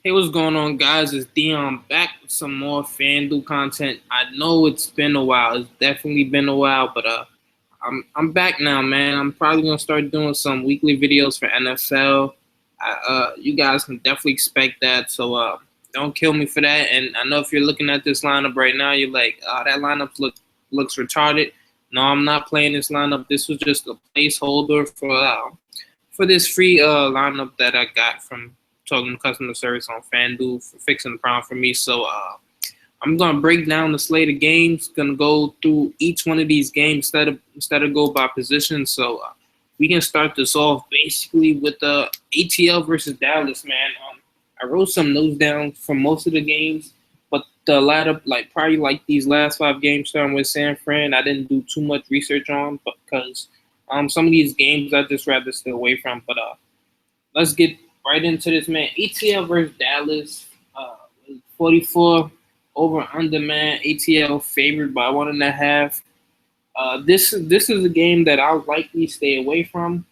Hey, what's going on, guys? It's Dion back with some more Fanduel content. I know it's been a while. It's definitely been a while, but I'm back now, man. I'm probably gonna start doing some weekly videos for NFL. You guys can definitely expect that. So don't kill me for that. And I know if you're looking at this lineup right now, you're like, oh, that looks retarded. No, I'm not playing this lineup. This was just a placeholder for this free lineup that I got from talking to customer service on FanDuel for fixing the problem for me. So I'm gonna break down the slate of games. Gonna go through each one of these games instead of go by position. So we can start this off basically with the ATL versus Dallas, man. I wrote some notes down for most of the games, but the latter, like probably like these last five games starting with San Fran, I didn't do too much research on, but because some of these games I just rather stay away from. But let's get right into this, man. ATL versus Dallas, 44 over under, man. ATL favored by 1.5. This is a game that I'll likely stay away from.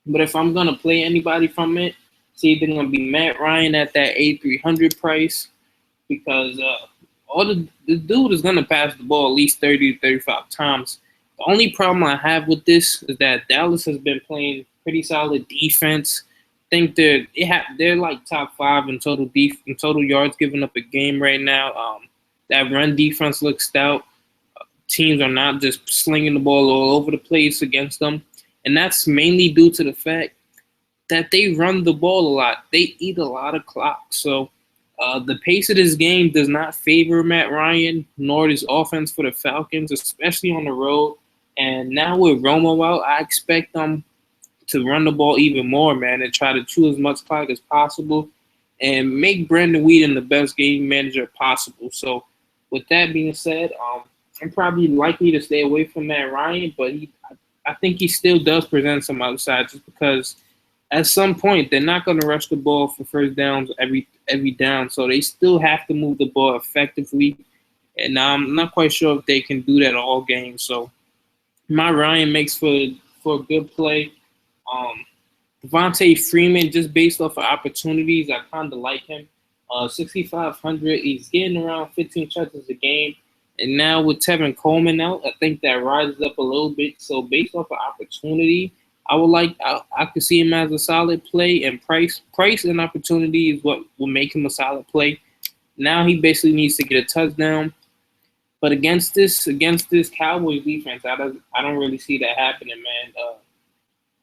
But if I'm gonna play anybody from it, it's either gonna be Matt Ryan at that A300 price because all the dude is gonna pass the ball at least 30 to 35 times. The only problem I have with this is that Dallas has been playing pretty solid defense. I think they're like top five in total yards given up a game right now. That run defense looks stout. Teams are not just slinging the ball all over the place against them, and that's mainly due to the fact that they run the ball a lot. They eat a lot of clock. So the pace of this game does not favor Matt Ryan, nor his offense for the Falcons, especially on the road. And now with Romo out, I expect them to run the ball even more, man, and try to chew as much clock as possible and make Brandon Weeden the best game manager possible. So with that being said, I'm probably likely to stay away from Matt Ryan, but I think he still does present some upside just because at some point they're not going to rush the ball for first downs every down, so they still have to move the ball effectively. And I'm not quite sure if they can do that all game. So my Ryan makes for a good play. Um, Devontae Freeman, just based off of opportunities, I kind of like him. 6,500, he's getting around 15 touches a game. And now with Tevin Coleman out, I think that rises up a little bit. So based off of opportunity, I could see him as a solid play, and price and opportunity is what will make him a solid play. Now he basically needs to get a touchdown. But against this Cowboys defense, I don't really see that happening, man.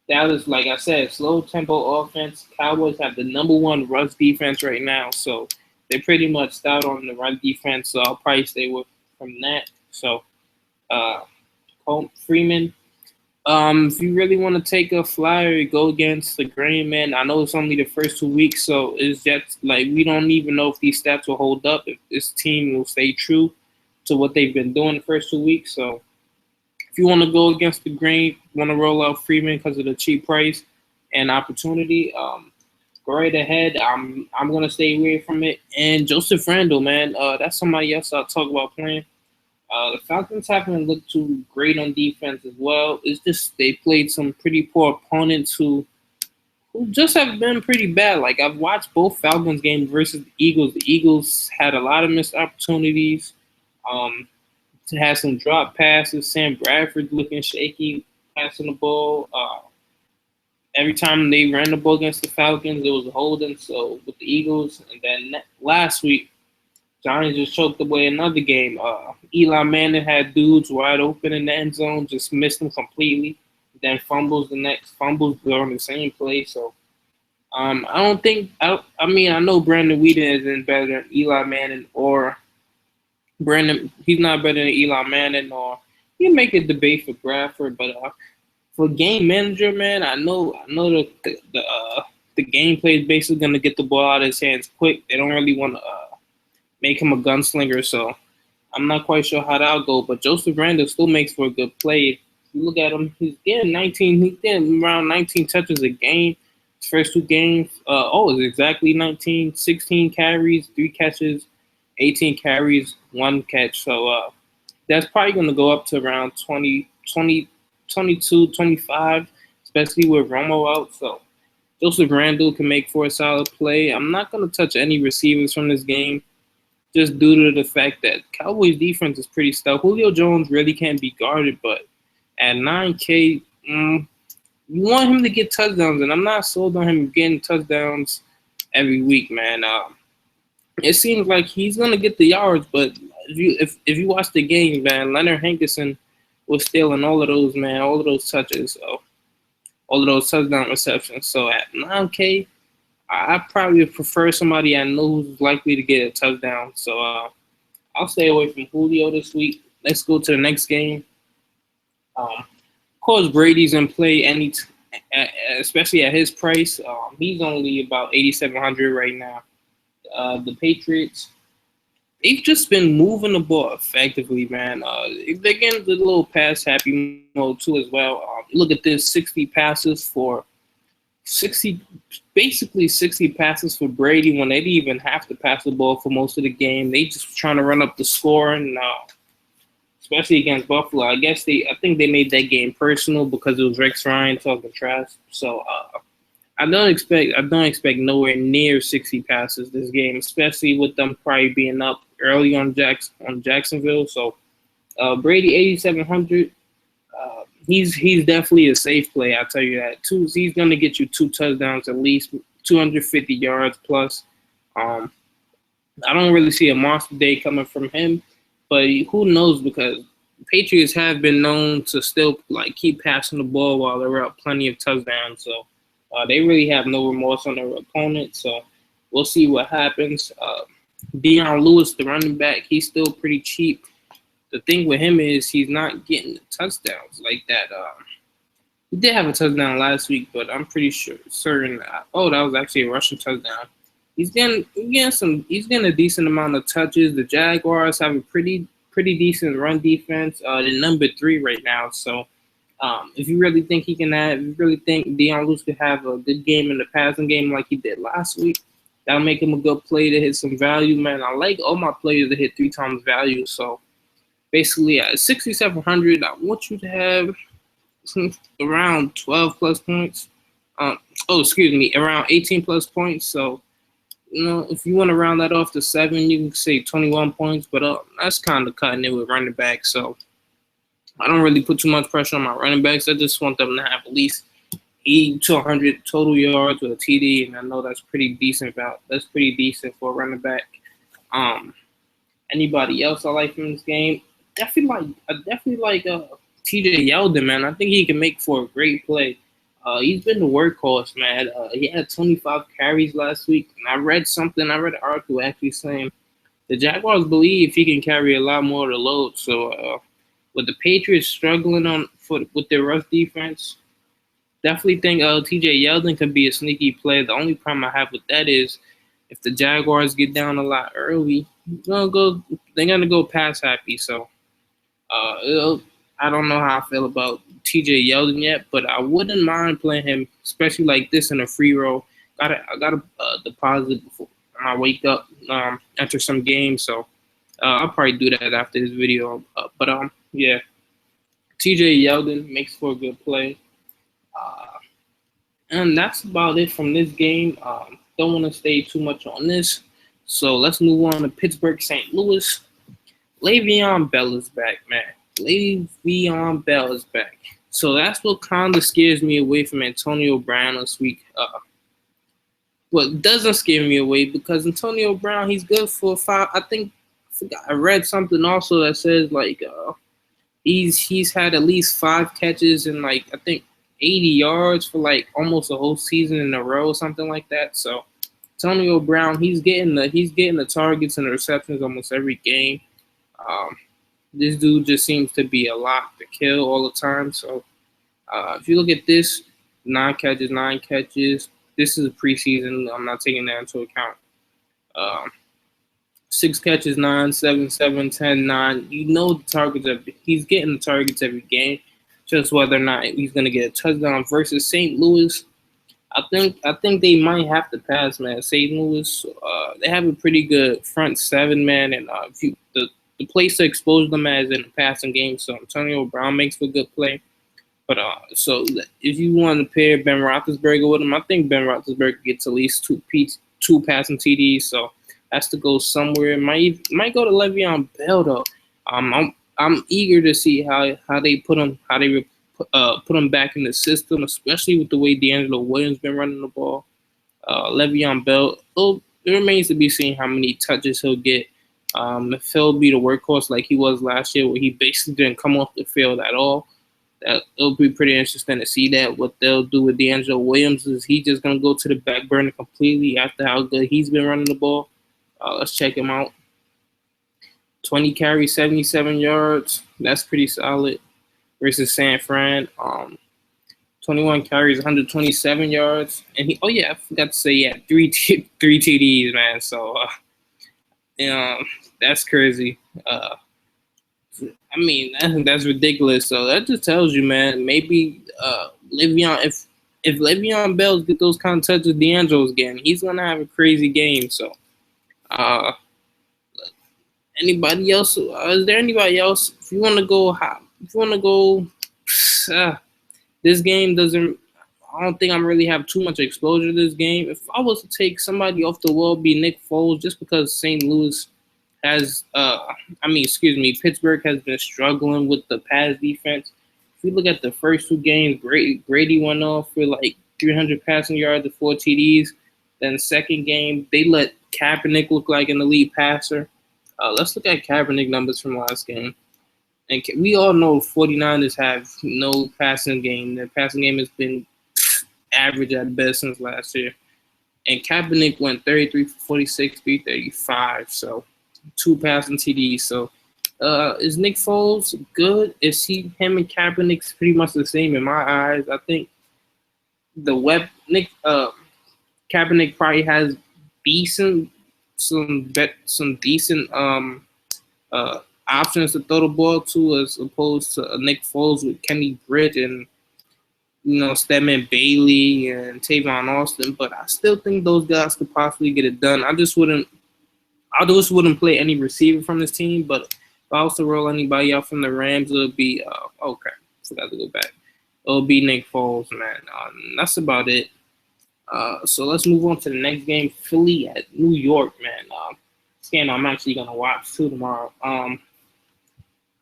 Dallas, like I said, slow tempo offense. Cowboys have the number one rush defense right now, so they're pretty much stout on the run defense. So I'll probably stay with from that. So uh, Freeman. If you really want to take a flyer, go against the grain, man. I know it's only the first 2 weeks, so it's just like we don't even know if these stats will hold up, if this team will stay true to what they've been doing the first 2 weeks. So if you want to go against the grain, want to roll out Freeman because of the cheap price and opportunity, go right ahead. I'm gonna stay away from it. And Joseph Randle, man, that's somebody else I'll talk about playing. The Falcons haven't looked too great on defense as well. It's just they played some pretty poor opponents who just have been pretty bad. Like I've watched both Falcons games versus the Eagles. The Eagles had a lot of missed opportunities. Um, had some drop passes. Sam Bradford looking shaky passing the ball. Every time they ran the ball against the Falcons, it was a holding. So with the Eagles, and then last week, Johnny just choked away another game. Eli Manning had dudes wide open in the end zone, just missed them completely. Then fumbles during the same play. So I don't think I mean I know Brandon Weeden isn't better than Eli Manning or Brandon. He's not better than Eli Manning, or you make a debate for Bradford, but for game manager, man, I know the gameplay is basically gonna get the ball out of his hands quick. They don't really want to make him a gunslinger, so I'm not quite sure how that'll go. But Joseph Randle still makes for a good play. If you look at him, he's getting around 19 touches a game. His first two games, it's exactly 19, 16 carries, 3 catches, 18 carries, 1 catch. So that's probably going to go up to around 20, 22, 25, especially with Romo out. So Joseph Randle can make for a solid play. I'm not going to touch any receivers from this game just due to the fact that Cowboys defense is pretty stout. Julio Jones really can't be guarded, but at 9K, you want him to get touchdowns, and I'm not sold on him getting touchdowns every week, man. It seems like he's gonna get the yards, but if you watch the game, man, Leonard Hankerson was stealing all of those, man, all of those touches, so all of those touchdown receptions. So at 9K, I probably prefer somebody I know who's likely to get a touchdown. So I'll stay away from Julio this week. Let's go to the next game. Of course, Brady's in play, especially at his price. He's only about 8,700 right now. The Patriots, they've just been moving the ball effectively, man. They're getting the little pass happy mode too as well. Look at this, 60 passes for passes for Brady when they didn't even have to pass the ball for most of the game. They just trying to run up the score, and especially against Buffalo. I think they made that game personal because it was Rex Ryan talking trash. So I don't expect nowhere near 60 passes this game, especially with them probably being up early on Jacksonville. So Brady 8,700. He's definitely a safe play. I'll tell you that. He's gonna get you 2 touchdowns at least, 250 yards plus. I don't really see a monster day coming from him, but who knows, because Patriots have been known to still keep passing the ball while they're up plenty of touchdowns. So they really have no remorse on their opponent. So we'll see what happens. Deion Lewis, the running back, he's still pretty cheap. The thing with him is he's not getting the touchdowns like that. He did have a touchdown last week, but I'm pretty certain that was actually a rushing touchdown. He's getting a decent amount of touches. The Jaguars have a pretty decent run defense. They're number 3 right now. So if you really think if you really think Deion Lewis could have a good game in the passing game like he did last week, that'll make him a good play to hit some value, man. I like all my players to hit 3 times value. So basically, at 6,700, I want you to have around 12 plus points. Around 18 plus points. So, if you want to round that off to 7, you can say 21 points. But that's kind of cutting it with running backs. So I don't really put too much pressure on my running backs. I just want them to have at least 80 to 100 total yards with a TD, and I know that's pretty decent. That's pretty decent for a running back. Anybody else I like from this game? I definitely like TJ Yeldon, man. I think he can make for a great play. He's been the workhorse, man. He had 25 carries last week, and I read an article actually saying the Jaguars believe he can carry a lot more of the load. So with the Patriots struggling with their rush defense, definitely think TJ Yeldon could be a sneaky play. The only problem I have with that is if the Jaguars get down a lot early, they're gonna go pass happy. So I don't know how I feel about TJ Yeldon yet, but I wouldn't mind playing him, especially like this in a free roll. I gotta deposit before I wake up, enter some games. So I'll probably do that after this video. Yeah, TJ Yeldon makes for a good play. And that's about it from this game. Don't want to stay too much on this. So let's move on to Pittsburgh St. Louis. Le'Veon Bell is back, man. Le'Veon Bell is back. So that's what kind of scares me away from Antonio Brown this week. What doesn't scare me away, because Antonio Brown, he's good for 5. I read something also that says he's had at least 5 catches and 80 yards for almost a whole season in a row, something like that. So Antonio Brown, he's getting the targets and the receptions almost every game. This dude just seems to be a lot to kill all the time. So if you look at this, 9 catches. This is preseason. I'm not taking that into account. 6 catches, 9, 7, 7, 10, 9. The targets he's getting the targets every game. Just whether or not he's gonna get a touchdown versus St. Louis. I think they might have to pass, man. St. Louis, they have a pretty good front 7, man, and the place to expose them as in the passing game. So Antonio Brown makes for a good play. But so if you want to pair Ben Roethlisberger with him, I think Ben Roethlisberger gets at least two passing TDs. So has to go somewhere. Might go to Le'Veon Bell though. I'm eager to see how they put him back in the system, especially with the way D'Angelo Williams been running the ball. Le'Veon Bell, it remains to be seen how many touches he'll get. If he'll be the workhorse like he was last year, where he basically didn't come off the field at all, it'll be pretty interesting to see that. What they'll do with D'Angelo Williams is he just going to go to the back burner completely after how good he's been running the ball. Let's check him out. 20 carries, 77 yards. That's pretty solid versus San Fran. 21 carries, 127 yards. And I forgot to say, three TDs, man. So, that's crazy. That's ridiculous. So that just tells you, man, maybe if Le'Veon Bell get those kind of touches D'Angelo's getting, he's gonna have a crazy game. So, anybody else? Is there anybody else? If you want to go, this game doesn't. I don't think I'm really have too much exposure to this game. If I was to take somebody off the wall, it'd be Nick Foles, just because St. Louis Pittsburgh has been struggling with the pass defense. If you look at the first two games, Grady went off for like 300 passing yards and 4 TDs. Then the second game, they let Kaepernick look like an elite passer. Let's look at Kaepernick numbers from last game. And we all know 49ers have no passing game. Their passing game has been average at best since last year. And Kaepernick went 33 for 46, 335. So 2 passing TDs. So is Nick Foles good? Him and Kaepernick's pretty much the same in my eyes. I think Kaepernick probably has some decent options to throw the ball to, as opposed to Nick Foles with Kenny Britt and Stedman Bailey and Tavon Austin. But I still think those guys could possibly get it done. I just wouldn't play any receiver from this team. But if I was to roll anybody out from the Rams, it would be forgot to go back. It'll be Nick Foles, man. That's about it. So let's move on to the next game, Philly at New York, man. This game I'm actually gonna watch too tomorrow.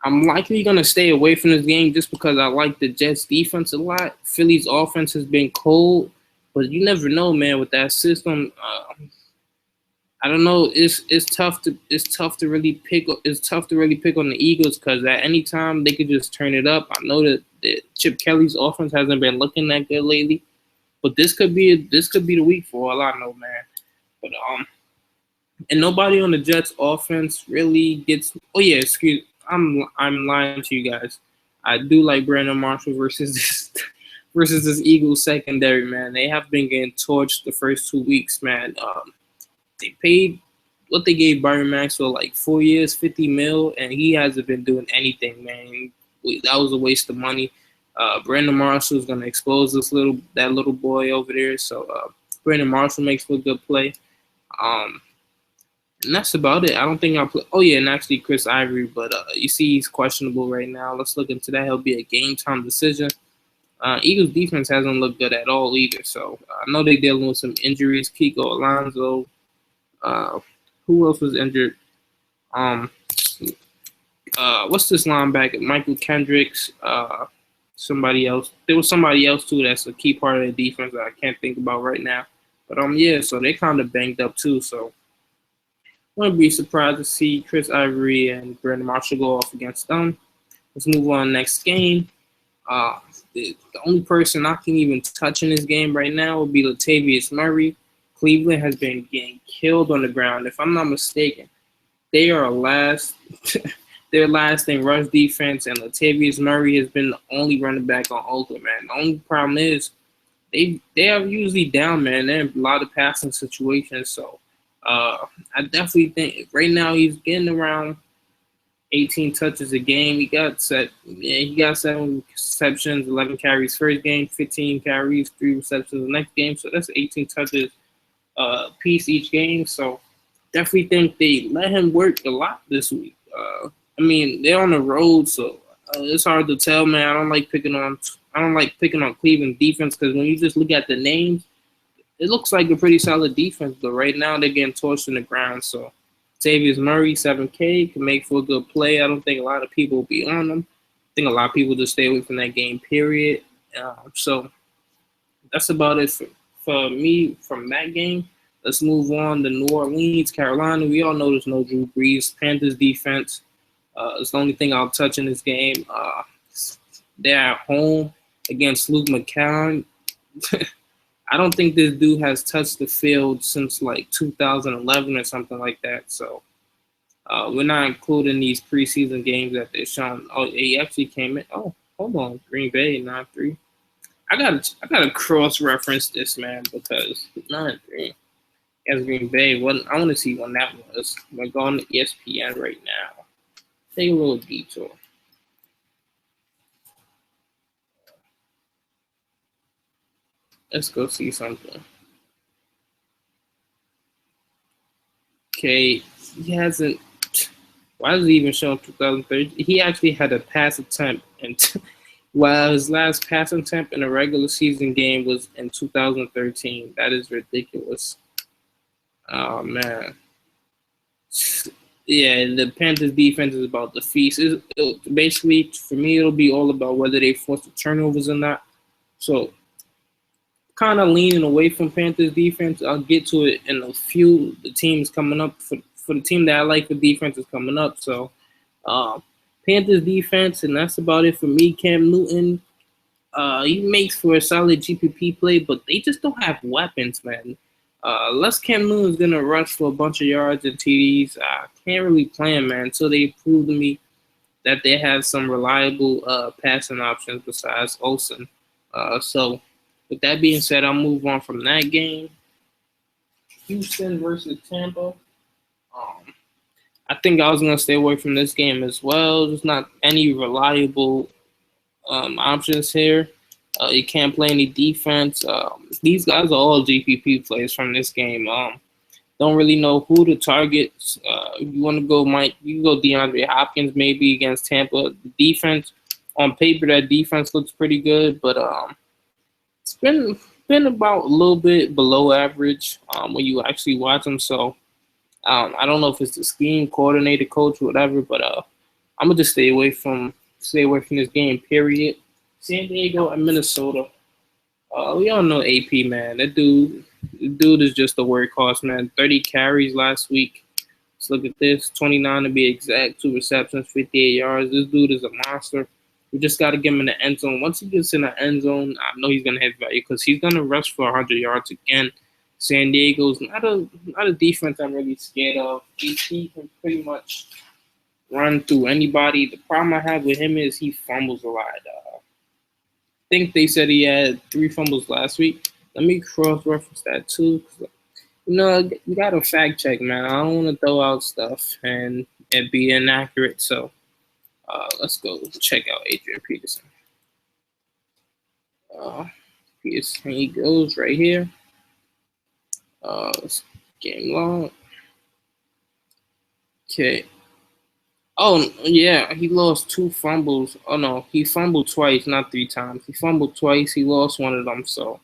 I'm likely gonna stay away from this game just because I like the Jets defense a lot. Philly's offense has been cold, but you never know, man. With that system, I don't know. It's tough to really pick on the Eagles because at any time they could just turn it up. I know that Chip Kelly's offense hasn't been looking that good lately, but this could be the week for all I know, man. But and nobody on the Jets offense really gets. Oh yeah, I'm lying to you guys. I do like Brandon Marshall versus this Eagles secondary, man. They have been getting torched the first 2 weeks, man. They paid what they gave Byron Maxwell like 4 years, $50 million, and he hasn't been doing anything, man. That was a waste of money. Brandon Marshall is gonna expose that little boy over there. So Brandon Marshall makes for a good play. And that's about it. I don't think I'll play. Oh, yeah, and actually Chris Ivory, but you see he's questionable right now. Let's look into that. He'll be a game-time decision. Eagles defense hasn't looked good at all either, so I know they're dealing with some injuries. Kiko Alonso. Who else was injured? What's this linebacker? Michael Kendricks. Somebody else. There was somebody else, too, that's a key part of the defense that I can't think about right now. But, so they kind of banged up, too, so I wouldn't be surprised to see Chris Ivory and Brandon Marshall go off against them. Let's move on to the next game. The only person I can even touch in this game right now would be Latavius Murray. Cleveland has been getting killed on the ground. If I'm not mistaken, they are their last in rush defense, and Latavius Murray has been the only running back on Oakland, man. The only problem is they are usually down, man. They're in a lot of passing situations, so I definitely think right now he's getting around 18 touches a game. He got 7 receptions, 11 carries first game, 15 carries, 3 receptions the next game. So that's 18 touches piece each game. So definitely think they let him work a lot this week. They're on the road, so it's hard to tell, man. I don't like picking on I don't like picking on Cleveland defense because when you just look at the names, it looks like a pretty solid defense. But right now they're getting torched in the ground. So Tavius Murray, 7K, can make for a good play. I don't think a lot of people will be on him. I think a lot of people just stay away from that game, period. So that's about it for me from that game. Let's move on to New Orleans, Carolina. We all know there's no Drew Brees. Panthers defense is the only thing I'll touch in this game. They're at home against Luke McCown. I don't think this dude has touched the field since like 2011 or something like that. So we're not including these preseason games that they're showing. Oh, he actually came in. Oh, hold on, Green Bay 9-3. I gotta cross reference this, man, because 9-3 against Green Bay. I want to see when that was. We're going to ESPN right now. Take a little detour. Let's go see something. Okay, he hasn't. Why does he even show up 2013? He actually had a pass attempt, and while his last pass attempt in a regular season game was in 2013. That is ridiculous. Oh man. Yeah, the Panthers defense is about the feast. Basically, for me, it'll be all about whether they force the turnovers or not. So, kind of leaning away from Panthers defense. I'll get to it in a few. The teams coming up for the team that I like for defense is coming up. So, Panthers defense, and that's about it for me. Cam Newton, he makes for a solid GPP play, but they just don't have weapons, man. Unless Cam Newton's gonna rush for a bunch of yards and TDs, I can't really play him, man, until they prove to me that they have some reliable passing options besides Olsen. So, with that being said, I'll move on from that game. Houston versus Tampa. I think I was gonna stay away from this game as well. There's not any reliable options here. You can't play any defense. These guys are all GPP plays from this game. Don't really know who to target. If you want to go, Mike, you can go DeAndre Hopkins maybe against Tampa. The defense, on paper, that defense looks pretty good, but it's been about a little bit below average when you actually watch them. So I don't know if it's the scheme, coordinator, coach, whatever, but I'm gonna just stay away from this game. Period. San Diego and Minnesota. We all know AP, man. The dude is just a workhorse, man. 30 carries last week. Let's look at this. 29 to be exact. 2 receptions, 58 yards. This dude is a monster. We just got to get him in the end zone. Once he gets in the end zone, I know he's gonna hit value because he's gonna rush for 100 yards again. San Diego's not a defense I'm really scared of. AP can pretty much run through anybody. The problem I have with him is he fumbles a lot. I think they said he had 3 fumbles last week. Let me cross-reference that too. You got to fact check, man. I don't want to throw out stuff and it be inaccurate. So let's go check out Adrian Peterson. Peterson, he goes right here. Game long. Okay. Oh, yeah, he lost 2 fumbles. Oh, no, he fumbled twice, not 3 times. He fumbled twice. He lost one of them. So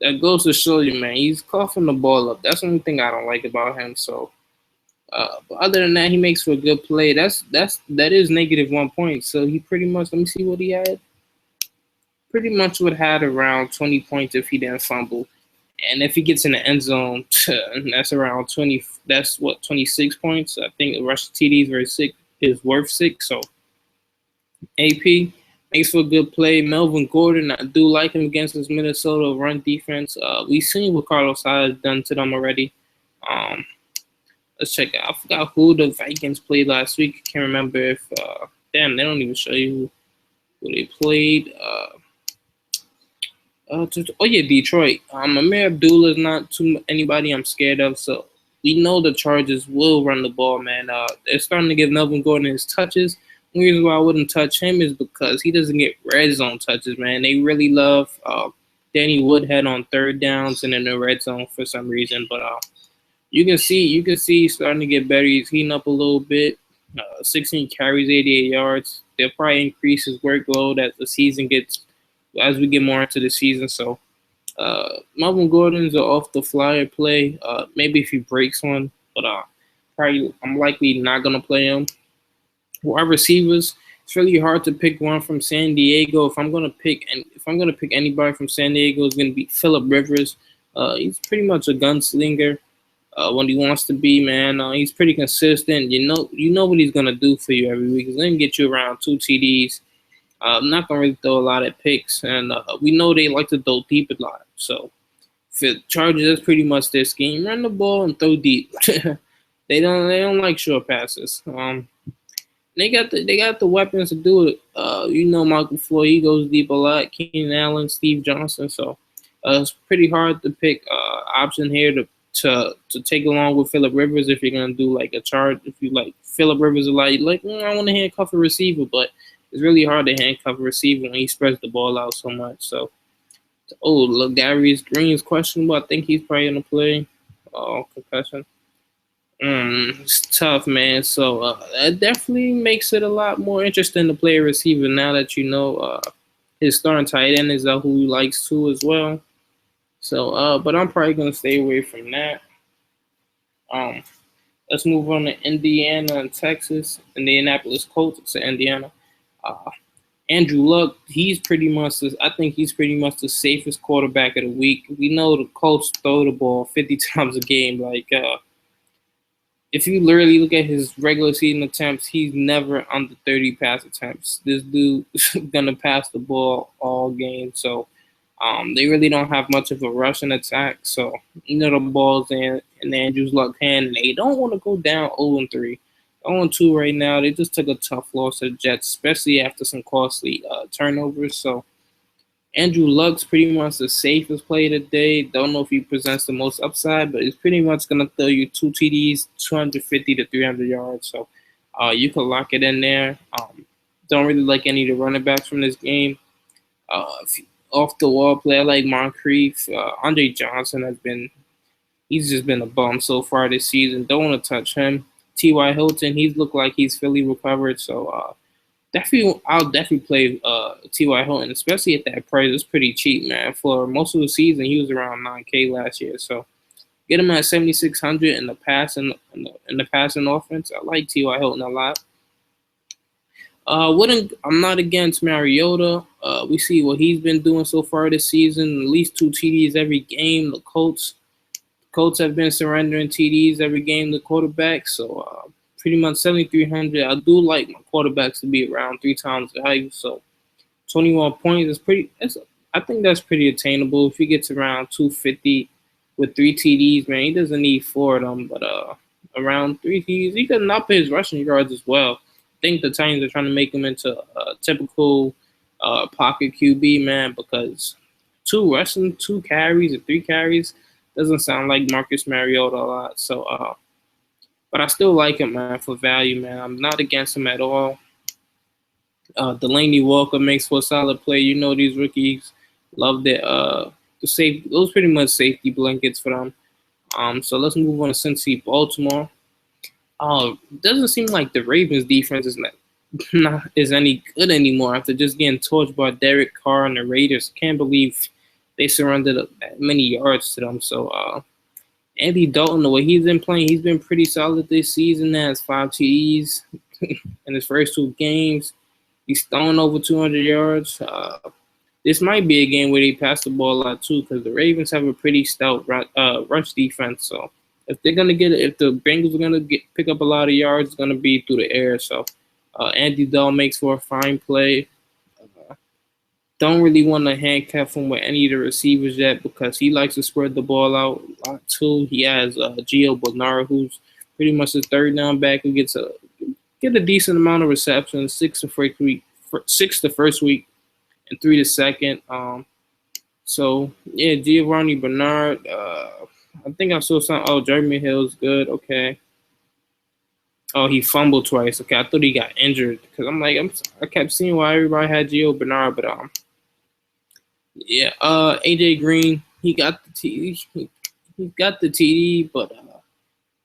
that goes to show you, man, he's coughing the ball up. That's the only thing I don't like about him. So, but other than that, he makes for a good play. That is negative 1 point. So he pretty much, let me see what he had. Pretty much would have had around 20 points if he didn't fumble. And if he gets in the end zone, that's around 20. That's what, 26 points. I think the rush TDs is worth 6. So AP makes for a good play. Melvin Gordon, I do like him against this Minnesota run defense. We've seen what Carlos Hyde has done to them already. Let's check out. I forgot who the Vikings played last week. I can't remember if they don't even show you who they played. Detroit. Amir Abdullah is not anybody I'm scared of, so we know the Chargers will run the ball, man. They're starting to give Melvin Gordon his touches. The reason why I wouldn't touch him is because he doesn't get red zone touches, man. They really love Danny Woodhead on 3rd downs and in the red zone for some reason. But you can see he's starting to get better. He's heating up a little bit. 16 carries, 88 yards. They'll probably increase his workload as the season gets as we get more into the season. So Melvin Gordon's an off the flyer play. Maybe if he breaks one, but probably I'm likely not gonna play him. Wide receivers, it's really hard to pick one from San Diego. If I'm gonna pick anybody from San Diego, it's gonna be Phillip Rivers. He's pretty much a gunslinger when he wants to be, man. He's pretty consistent. You know what he's gonna do for you every week. He's gonna get you around 2 TDs. I'm not gonna really throw a lot of picks, and we know they like to throw deep a lot. So for Chargers, that's pretty much their scheme: run the ball and throw deep. They don't like short passes. They got the weapons to do it. Michael Floyd, he goes deep a lot. Keenan Allen, Steve Johnson. So it's pretty hard to pick option here to take along with Phillip Rivers if you're gonna do like a chart. If you like Phillip Rivers a lot, you're like, I want to handcuff a receiver, but it's really hard to handcuff a receiver when he spreads the ball out so much. So, look, Darius Green's questionable. I think he's probably gonna play. Concussion. It's tough, man. So that definitely makes it a lot more interesting to play a receiver now that you know his starting tight end is who he likes too as well. So, but I'm probably gonna stay away from that. Um, let's move on to Indiana and Texas. Indianapolis Colts to Indiana. Uh, Andrew Luck, I think he's pretty much the safest quarterback of the week. We know the Colts throw the ball 50 times a game. If you literally look at his regular season attempts, he's never under 30 pass attempts. This dude is gonna pass the ball all game. So they really don't have much of a rushing attack. So the ball's in Andrew's Luck hand, and they don't want to go down 0-3. 0-2 right now. They just took a tough loss to the Jets, especially after some costly turnovers. So Andrew Luck's pretty much the safest play today. Don't know if he presents the most upside, but he's pretty much going to throw you 2 TDs, 250 to 300 yards. So you can lock it in there. Don't really like any of the running backs from this game. Off the wall play, I like Moncrief. Andre Johnson he's just been a bum so far this season. Don't want to touch him. T.Y. Hilton, he's looked like he's fully recovered. So I'll definitely play T.Y. Hilton, especially at that price. It's pretty cheap, man. For most of the season, he was around 9K last year. So get him at 7,600 in the passing offense. I like T.Y. Hilton a lot. I'm not against Mariota. We see what he's been doing so far this season. At least 2 TDs every game. The Colts have been surrendering TDs every game to quarterbacks. So pretty much 7,300. I do like my quarterbacks to be around 3 times the value. So 21 points is I think that's pretty attainable. If he gets around 250 with 3 TDs, man, he doesn't need 4 of them, but around 3 TDs, he can up his rushing yards as well. I think the Titans are trying to make him into a typical pocket QB, man, because 2 carries or 3 carries doesn't sound like Marcus Mariota a lot. So, but I still like him, man, for value, man. I'm not against him at all. Delaney Walker makes for a solid play. You know these rookies love those pretty much safety blankets for them. So let's move on to Cincy Baltimore. Doesn't seem like the Ravens defense is any good anymore after just getting torched by Derek Carr and the Raiders. Can't believe they surrendered that many yards to them. So Andy Dalton, the way he's been playing, he's been pretty solid this season. Has 5 TDs in his first 2 games. He's throwing over 200 yards. This might be a game where they pass the ball a lot too, because the Ravens have a pretty stout rush defense. So if the Bengals are gonna pick up a lot of yards, it's gonna be through the air. So Andy Dalton makes for a fine play. Don't really want to handcuff him with any of the receivers yet because he likes to spread the ball out a lot too. He has Gio Bernard, who's pretty much the 3rd down back who get a decent amount of receptions, 6 the first week, and 3 the second. So yeah, Giovanni Bernard. I think I saw some. Oh, Jeremy Hill's good. Okay. Oh, he fumbled twice. Okay, I thought he got injured because I kept seeing why everybody had Gio Bernard, but yeah. AJ Green, he got the TD, but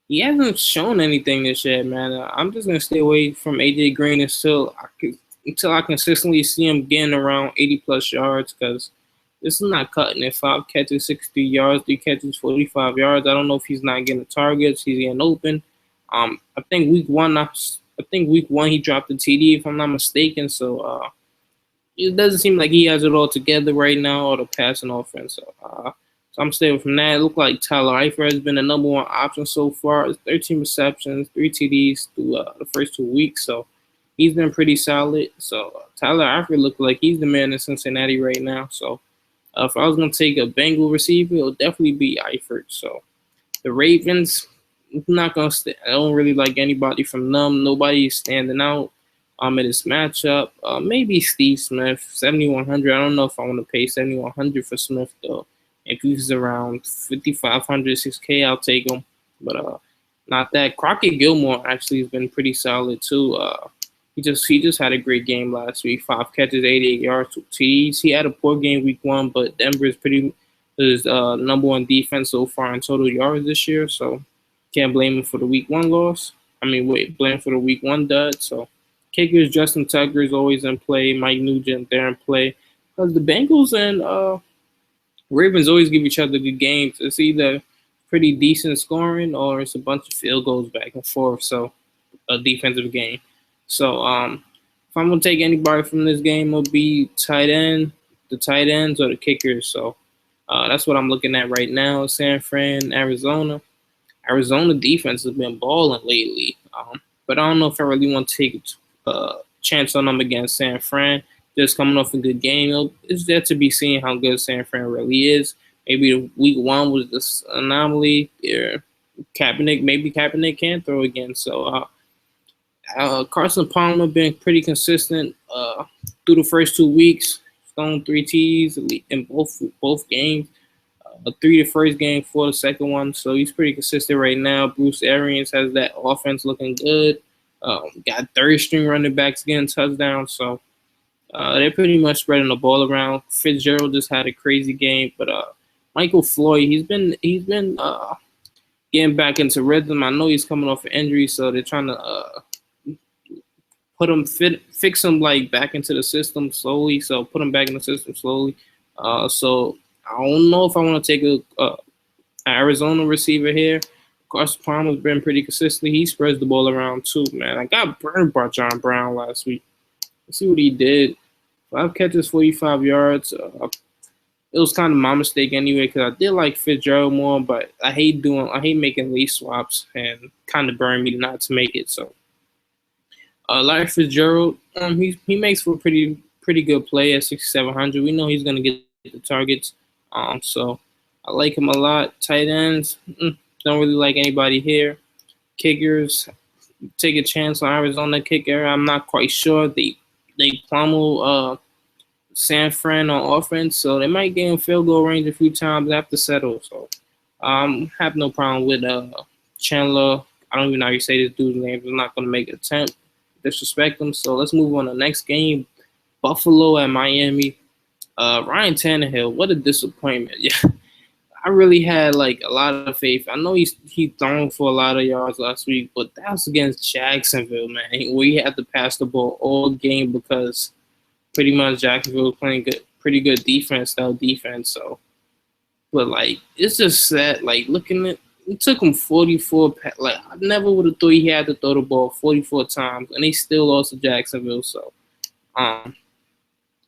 he hasn't shown anything this year, man. I'm just gonna stay away from AJ Green until until I consistently see him getting around 80 plus yards, because this is not cutting it. 5 catches, 63 yards, 3 catches, 45 yards. I don't know if he's not getting the targets. He's getting open. I think week one he dropped the TD if I'm not mistaken. So it doesn't seem like he has it all together right now, or the passing offense. So I'm staying from that. It looked like Tyler Eifert has been the number one option so far. It's 13 receptions, 3 TDs through the first 2 weeks. So he's been pretty solid. So Tyler Eifert looked like he's the man in Cincinnati right now. So if I was going to take a Bengal receiver, it'll definitely be Eifert. So the Ravens, I'm not going to I don't really like anybody from them. Nobody's standing out in this matchup. Maybe Steve Smith, 7,100. I don't know if I want to pay 7,100 for Smith, though. If he's around 5,500, 6K, I'll take him. But not that. Crockett Gilmore actually has been pretty solid, too. He just had a great game last week. 5 catches, 88 yards, 2 TDs. He had a poor game week one, but Denver is number one defense so far in total yards this year. So can't blame him for the week one loss. Blame for the week one dud. So kickers, Justin Tucker is always in play. Mike Nugent there in play. Because the Bengals and Ravens always give each other good games. It's either pretty decent scoring or it's a bunch of field goals back and forth. So a defensive game. So if I'm gonna take anybody from this game, it'll be the tight ends or the kickers. So that's what I'm looking at right now. San Fran, Arizona. Arizona defense has been balling lately, but I don't know if I really want to take a chance on them against San Fran. Just coming off a good game, it's yet to be seen how good San Fran really is. Maybe week one was this anomaly. Kaepernick can throw again. So Carson Palmer been pretty consistent through the first 2 weeks. Thrown 3 T's in both games. 3 the first game, 4 the second one. So he's pretty consistent right now. Bruce Arians has that offense looking good. Got third string running backs getting touchdowns. So they're pretty much spreading the ball around. Fitzgerald just had a crazy game, but Michael Floyd, he's been getting back into rhythm. I know he's coming off an injury, so they're trying to fix him like back into the system slowly. So put him back in the system slowly. So I don't know if I want to take an Arizona receiver here. Carson Palmer's been pretty consistent. He spreads the ball around too, man. I got burned by John Brown last week. Let's see what he did. 5 catches, 45 yards. It was kind of my mistake anyway, because I did like Fitzgerald more, but I hate making lead swaps, and kind of burned me not to make it. So Larry Fitzgerald, he makes for a pretty good play at 6,700. We know he's gonna get the targets. So I like him a lot. Tight ends, don't really like anybody here. Kickers, take a chance on Arizona kicker. I'm not quite sure. They pummel San Fran on offense, so they might get in field goal range a few times after settle. So have no problem with Chandler. I don't even know how you say this dude's name. I'm not going to make an attempt. Disrespect him. So let's move on to the next game. Buffalo at Miami. Ryan Tannehill, what a disappointment. Yeah, I really had like a lot of faith. I know he thrown for a lot of yards last week, but that was against Jacksonville, man. We had to pass the ball all game because pretty much Jacksonville was playing pretty good defense, style defense. So, but like it's just sad. Like looking at it took him 44. Like I never would have thought he had to throw the ball 44 times, and they still lost to Jacksonville. So,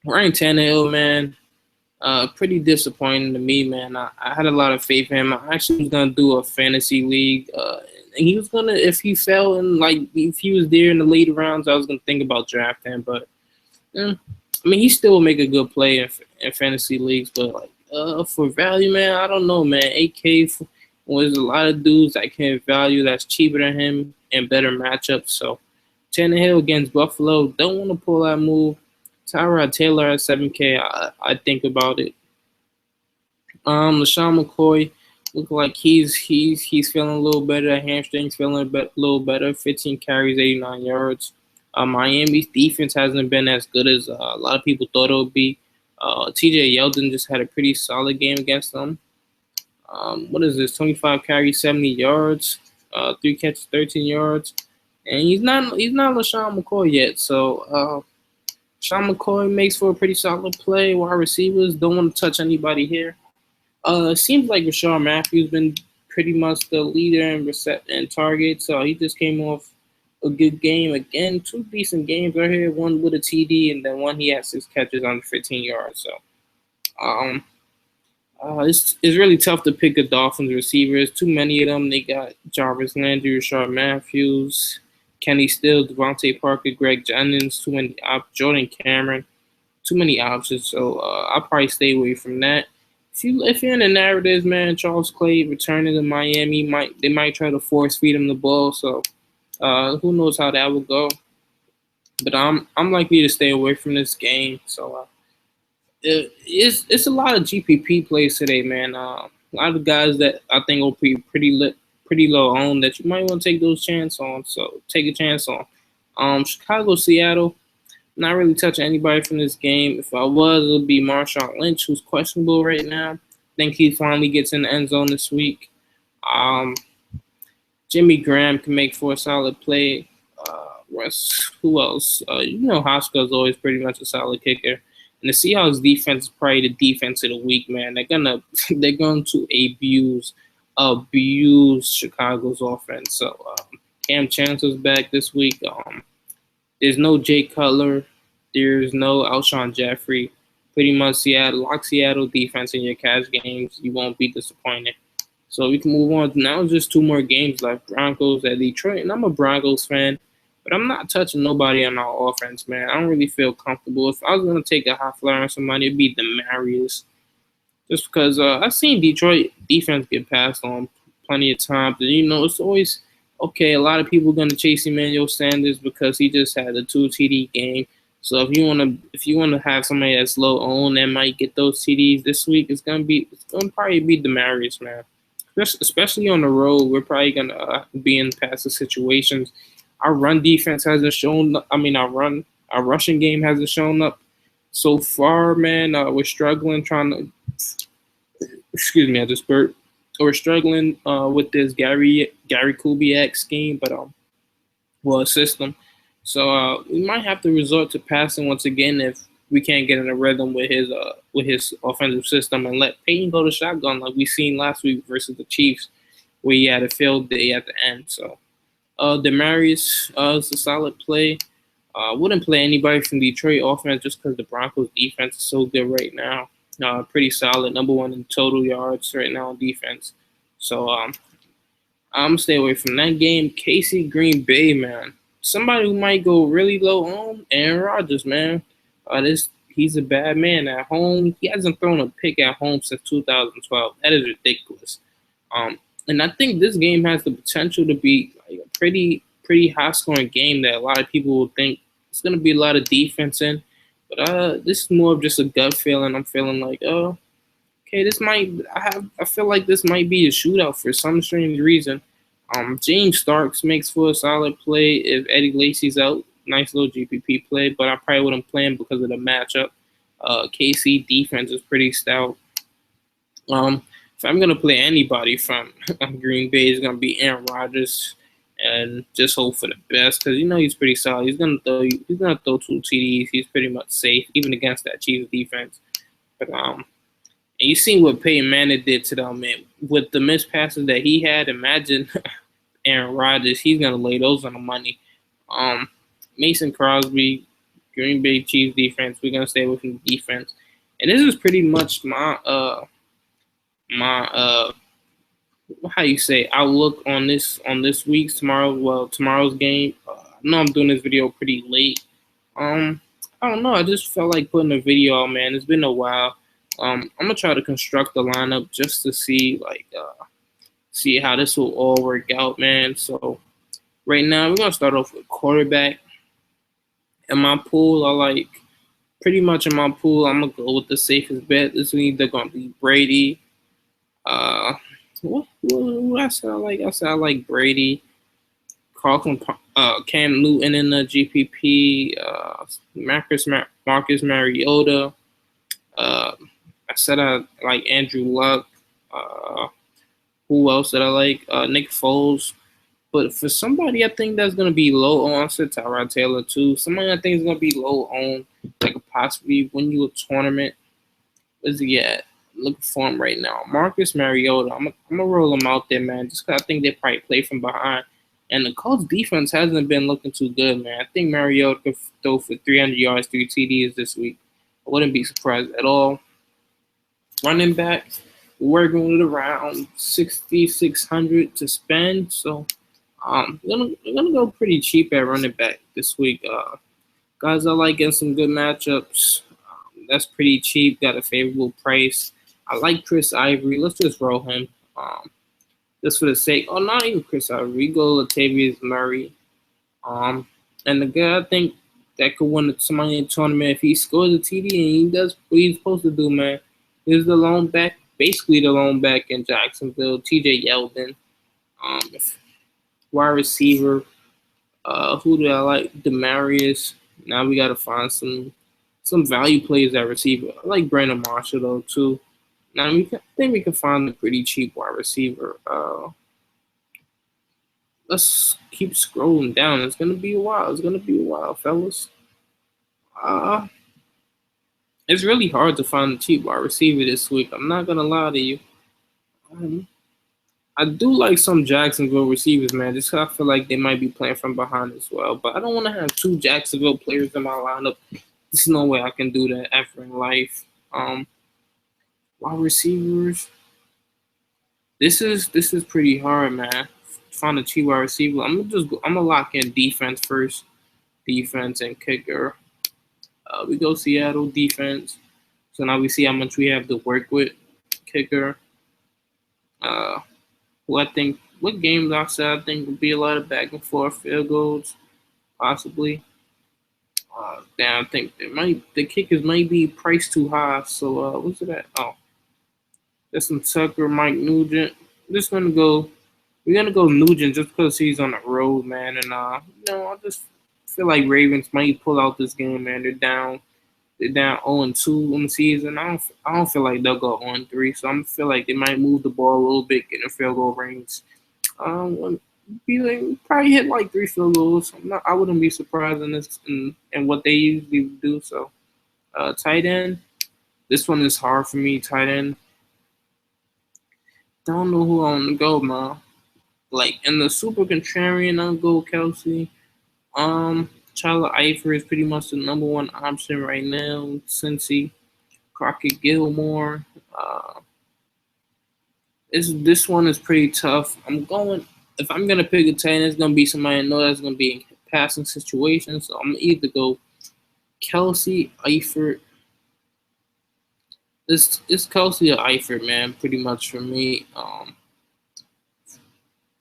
Ryan Tannehill, man, pretty disappointing to me, man. I had a lot of faith in him. I actually was gonna do a fantasy league, and he was gonna, if he fell in, like if he was there in the later rounds, I was gonna think about drafting him. But I mean, he still will make a good play in fantasy leagues. But like for value, man, I don't know, man. 8K there's a lot of dudes that can value that's cheaper than him and better matchups. So Tannehill against Buffalo, don't want to pull that move. Tyrod Taylor at 7K, I think about it. LaShawn McCoy look like he's feeling a little better. Hamstrings feeling a little better. 15 carries, 89 yards. Miami's defense hasn't been as good as a lot of people thought it would be. TJ Yeldon just had a pretty solid game against them. What is this? 25 carries, 70 yards. 3 catches, 13 yards. And he's not LaShawn McCoy yet. So Sean McCoy makes for a pretty solid play. Wide receivers don't want to touch anybody here. It seems like Rashard Matthews been pretty much the leader in and targets. So he just came off a good game again. Two decent games right here. One with a TD, and then one he had 6 catches under 15 yards. So um, it's really tough to pick a Dolphins receiver. There's too many of them. They got Jarvis Landry, Rashard Matthews, Kenny Still, Devontae Parker, Greg Jennings, too many Jordan Cameron, too many options. So I'll probably stay away from that. If you're in the narratives, man, Charles Clay returning to Miami, they might try to force feed him the ball. So who knows how that will go? But I'm likely to stay away from this game. So it's a lot of GPP plays today, man. A lot of guys that I think will be pretty low owned that you might want to take those chance on. So take a chance on. Chicago, Seattle. Not really touching anybody from this game. If I was, it would be Marshawn Lynch, who's questionable right now. I think he finally gets in the end zone this week. Jimmy Graham can make for a solid play. Who else? Hoskins is always pretty much a solid kicker. And the Seahawks defense is probably the defense of the week, man. They're going to abuse Chicago's offense. So Cam Chancellor's back this week. There's no Jay Cutler. There's no Alshon Jeffrey. Pretty much Seattle defense in your cash games. You won't be disappointed. So we can move on. Now just 2 more games left. Broncos at Detroit. And I'm a Broncos fan, but I'm not touching nobody on our offense, man. I don't really feel comfortable. If I was going to take a high flyer on somebody, it'd be Demarius. Just because I've seen Detroit defense get passed on plenty of times. And, it's always – okay, a lot of people are going to chase Emmanuel Sanders because he just had a 2 TD game. So if you want to have somebody that's low owned that might get those TDs this week, it's gonna probably be Demarius, man. Especially on the road, we're probably gonna be in passive situations. Our run defense hasn't shown. Our rushing game hasn't shown up so far, man. We're struggling trying to. Excuse me, I just burped. We're struggling with this Gary Kubiak scheme, but system. So we might have to resort to passing once again if we can't get in a rhythm with his offensive system and let Peyton go to shotgun like we seen last week versus the Chiefs, where he had a field day at the end. So Demarius is a solid play. Wouldn't play anybody from Detroit offense just because the Broncos defense is so good right now. Pretty solid, number 1 in total yards right now on defense. So I'm gonna stay away from that game. KC Green Bay, man. Somebody who might go really low on Aaron Rodgers, man. He's a bad man at home. He hasn't thrown a pick at home since 2012. That is ridiculous. And I think this game has the potential to be like a pretty high scoring game that a lot of people will think it's gonna be a lot of defense in. But this is more of just a gut feeling. I'm feeling like, okay, I feel like this might be a shootout for some strange reason. James Starks makes for a solid play if Eddie Lacy's out. Nice little GPP play, but I probably wouldn't play him because of the matchup. KC defense is pretty stout. If I'm gonna play anybody from Green Bay, it's gonna be Aaron Rodgers, and just hope for the best because he's pretty solid. He's gonna throw 2 TDs. He's pretty much safe even against that Chiefs defense. But and you seen what Peyton Manning did to them, man. With the missed passes that he had, imagine Aaron Rodgers. He's gonna lay those on the money. Mason Crosby, Green Bay Chiefs defense. We're gonna stay away from the defense. And this is pretty much my outlook on this week's tomorrow's game. I know I'm doing this video pretty late. I don't know. I just felt like putting a video out, man. It's been a while. I'm gonna try to construct the lineup just to see how this will all work out, man. So right now we're gonna start off with quarterback. In my pool, I'm gonna go with the safest bet. This is either gonna be Brady. What I said I like? I said I like Brady. Cam Newton in the GPP. Marcus Mariota. I said I like Andrew Luck. Who else did I like? Nick Foles. But for somebody I think that's going to be low on, I said Tyrod Taylor too. Somebody I think is going to be low on. that could possibly win you a tournament. Where's he at? Looking for him right now. Marcus Mariota. I'm gonna roll him out there, man. Just 'cause I think they probably play from behind. And the Colts defense hasn't been looking too good, man. I think Mariota could throw for 300 yards, 3 TDs this week. I wouldn't be surprised at all. Running back, we're going around 6,600 to spend. So we're gonna go pretty cheap at running back this week. Guys, I like getting some good matchups. That's pretty cheap. Got a favorable price. I like Chris Ivory. Let's just roll him. Just for the sake. Oh, not even Chris Ivory. We go Latavius Murray. And the guy I think that could win the money tournament if he scores a TD and he does what he's supposed to do, man. Is the lone back, basically the lone back in Jacksonville, TJ Yeldon. Wide receiver. Who do I like? Demarius. Now we gotta find some value plays at receiver. I like Brandon Marshall though too. Now I think we can find a pretty cheap wide receiver. Let's keep scrolling down. It's gonna be a while. It's gonna be a while, fellas. It's really hard to find a cheap wide receiver this week. I'm not gonna lie to you. I do like some Jacksonville receivers, man. Just 'cause I feel like they might be playing from behind as well. But I don't want to have two Jacksonville players in my lineup. There's no way I can do that ever in life. Wide receivers. This is pretty hard, man. Find a cheap wide receiver. I'm gonna lock in defense first. Defense and kicker. We go Seattle defense. So now we see how much we have to work with. Kicker. Who I think what games I said I think would be a lot of back and forth field goals, possibly. Damn, I think the kickers might be priced too high. So what's it at? Oh, there's some Tucker, Mike Nugent. We're gonna go Nugent just because he's on the road, man. And I just feel like Ravens might pull out this game, man. They're down 0-2 in the season. I don't feel like they'll go 0-3. So I feel like they might move the ball a little bit, get in field goal range. Probably hit like 3 field goals. I wouldn't be surprised in this and what they usually do. So tight end. This one is hard for me. Tight end. Don't know who I want to go, man. Like in the super contrarian, I'll go Kelsey. Tyler Eifert is pretty much the number one option right now. Cincy, Crockett Gilmore. This one is pretty tough. If I'm gonna pick a tight end, it's gonna be somebody I know that's gonna be in passing situations. So I'm gonna either go Kelsey, Eifert. It's Kelsey or Eifert, man, pretty much for me.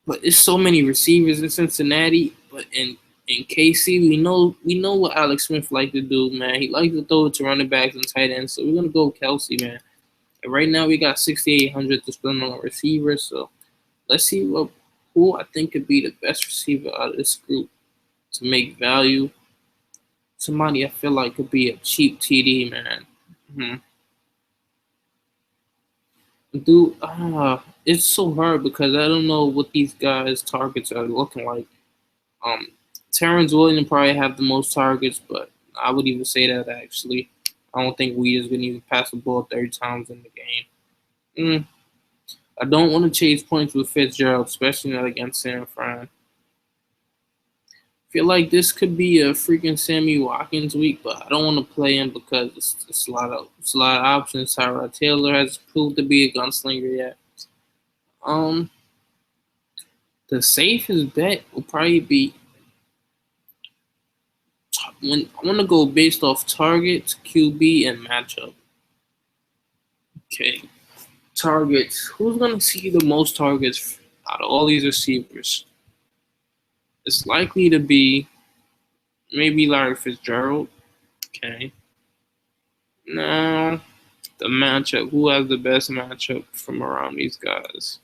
But it's so many receivers in Cincinnati, but in KC, we know what Alex Smith like to do, man. He likes to throw it to running backs and tight ends. So we're gonna go Kelsey, man. And right now we got 6,800 to spend on a receiver. So let's see who I think could be the best receiver out of this group to make value. Somebody I feel like could be a cheap TD, man. Dude, it's so hard because I don't know what these guys' targets are looking like. Terrence Williams probably have the most targets, but I would even say that actually. I don't think we just gonna even pass the ball 30 times in the game. I don't want to chase points with Fitzgerald, especially not against San Fran. Feel like this could be a freaking Sammy Watkins week, but I don't want to play him because it's a lot of options. Tyrod Taylor has proved to be a gunslinger yet. The safest bet will probably be when I want to go based off targets, QB, and matchup. Okay, targets. Who's gonna see the most targets out of all these receivers? It's likely to be maybe Larry Fitzgerald. Okay. Now, the matchup. Who has the best matchup from around these guys?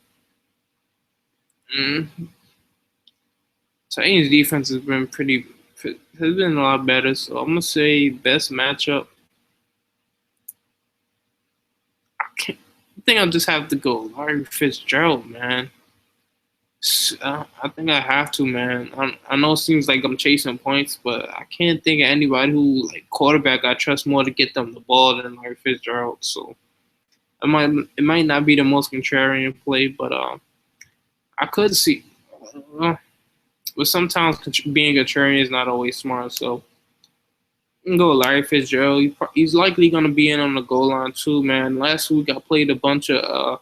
Titans defense has been a lot better. So I'm gonna say best matchup. I think I'll just have to go Larry Fitzgerald, man. I think I have to, man. I know it seems like I'm chasing points, but I can't think of anybody who like quarterback I trust more to get them the ball than Larry Fitzgerald. So it might not be the most contrarian play, but I could see. Uh, but sometimes being contrarian is not always smart. So I can go Larry Fitzgerald. He's likely going to be in on the goal line too, man. Last week I played a bunch of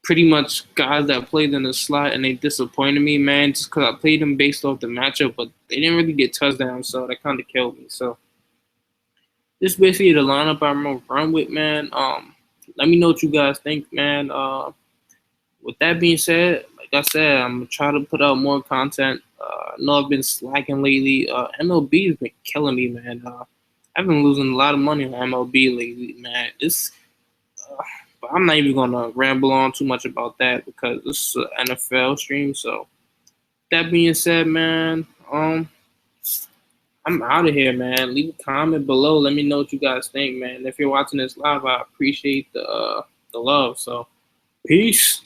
pretty much guys that played in the slot, and they disappointed me, man, just because I played them based off the matchup, but they didn't really get touchdowns, so that kind of killed me. So this is basically the lineup I'm gonna run with, man. Let me know what you guys think, man. With that being said, like I said, I'm gonna try to put out more content. I know I've been slacking lately. MLB has been killing me, man. I've been losing a lot of money on MLB lately, man. Uh, but I'm not even gonna ramble on too much about that because this is an NFL stream. So that being said, man, I'm out of here, man. Leave a comment below. Let me know what you guys think, man. If you're watching this live, I appreciate the love. So peace.